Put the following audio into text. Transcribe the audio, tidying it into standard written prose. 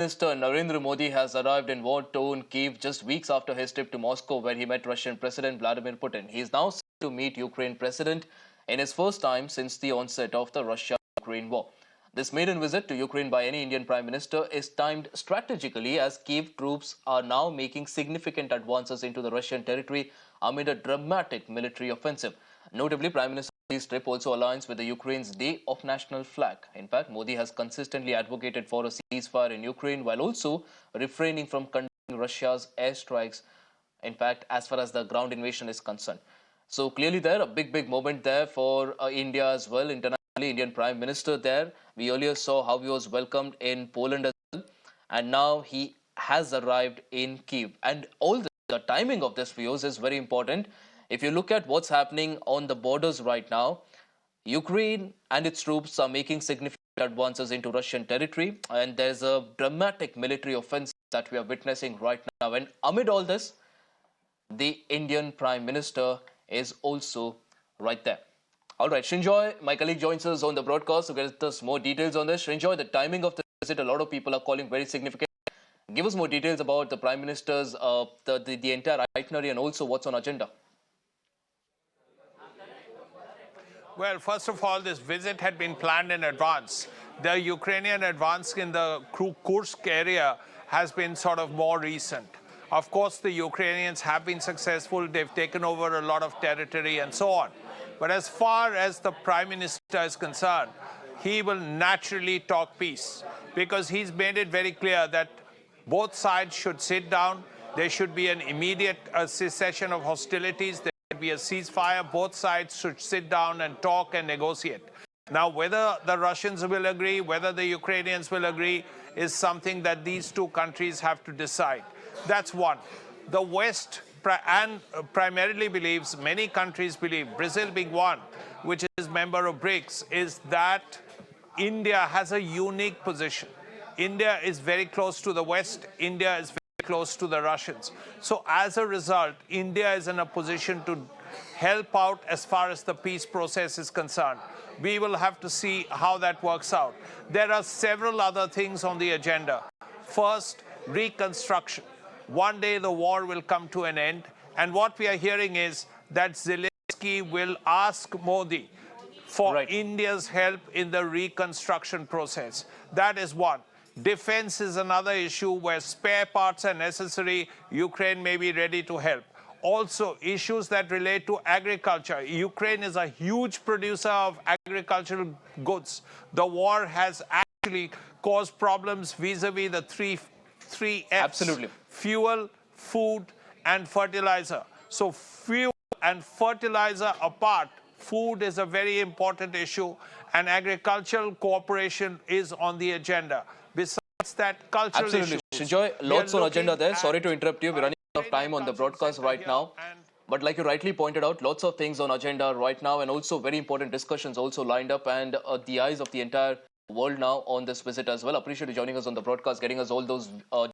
Minister Narendra Modi has arrived in war-torn Kyiv just weeks after his trip to Moscow, where he met Russian President Vladimir Putin. He is now set to meet Ukraine President in his first time since the onset of the Russia-Ukraine war. This maiden visit to Ukraine by any Indian Prime Minister is timed strategically as Kyiv troops are now making significant advances into the Russian territory amid a dramatic military offensive. Notably, Prime Minister Modi's trip also aligns with the Ukraine's Day of National Flag. In fact, Modi has consistently advocated for a ceasefire in Ukraine while also refraining from conducting Russia's airstrikes, in fact, as far as the ground invasion is concerned. So clearly there, a big moment there for India as well, internationally, Indian Prime Minister there. We earlier saw how he was welcomed in Poland as well, and now he has arrived in Kyiv. And all the timing of this views is very important. If you look at what's happening on the borders right now, Ukraine and its troops are making significant advances into Russian territory, and there's a dramatic military offensive that we are witnessing right now. And amid all this, the Indian Prime Minister is also right there. All right, Srinjoy, my colleague, joins us on the broadcast to get us more details on this. Srinjoy, the timing of the visit, a lot of people are calling very significant. Give us more details about the Prime Minister's, the entire itinerary and also what's on agenda. Well, first of all, this visit had been planned in advance. The Ukrainian advance in the Kursk area has been sort of more recent. Of course, the Ukrainians have been successful. They've taken over a lot of territory and so on. But as far as the Prime Minister is concerned, he will naturally talk peace because he's made it very clear that both sides should sit down. There should be an immediate cessation of hostilities. There should be a ceasefire. Both sides should sit down and talk and negotiate. Now, whether the Russians will agree, whether the Ukrainians will agree, is something that these two countries have to decide. That's one. The West primarily believes, many countries believe, Brazil being one, which is member of BRICS, is that India has a unique position. India is very close to the West. India is very close to the Russians. So as a result, India is in a position to help out as far as the peace process is concerned. We will have to see how that works out. There are several other things on the agenda. First, reconstruction. One day the war will come to an end. And what we are hearing is that Zelensky will ask Modi for India's help in the reconstruction process. That is one. Defense is another issue where spare parts are necessary. Ukraine may be ready to help. Also, issues that relate to agriculture. Ukraine is a huge producer of agricultural goods. The war has actually caused problems vis-a-vis the three F's. Absolutely. Fuel, food, and fertilizer. So fuel and fertilizer apart, food is a very important issue, and agricultural cooperation is on the agenda. Besides that, cultural Absolutely. issues. Srinjoy, lots on agenda there. Sorry to interrupt you. We're running out of time on the broadcast right now. But like you rightly pointed out, lots of things on agenda right now, and also very important discussions also lined up, and the eyes of the entire world now on this visit as well. Appreciate you joining us on the broadcast, getting us all those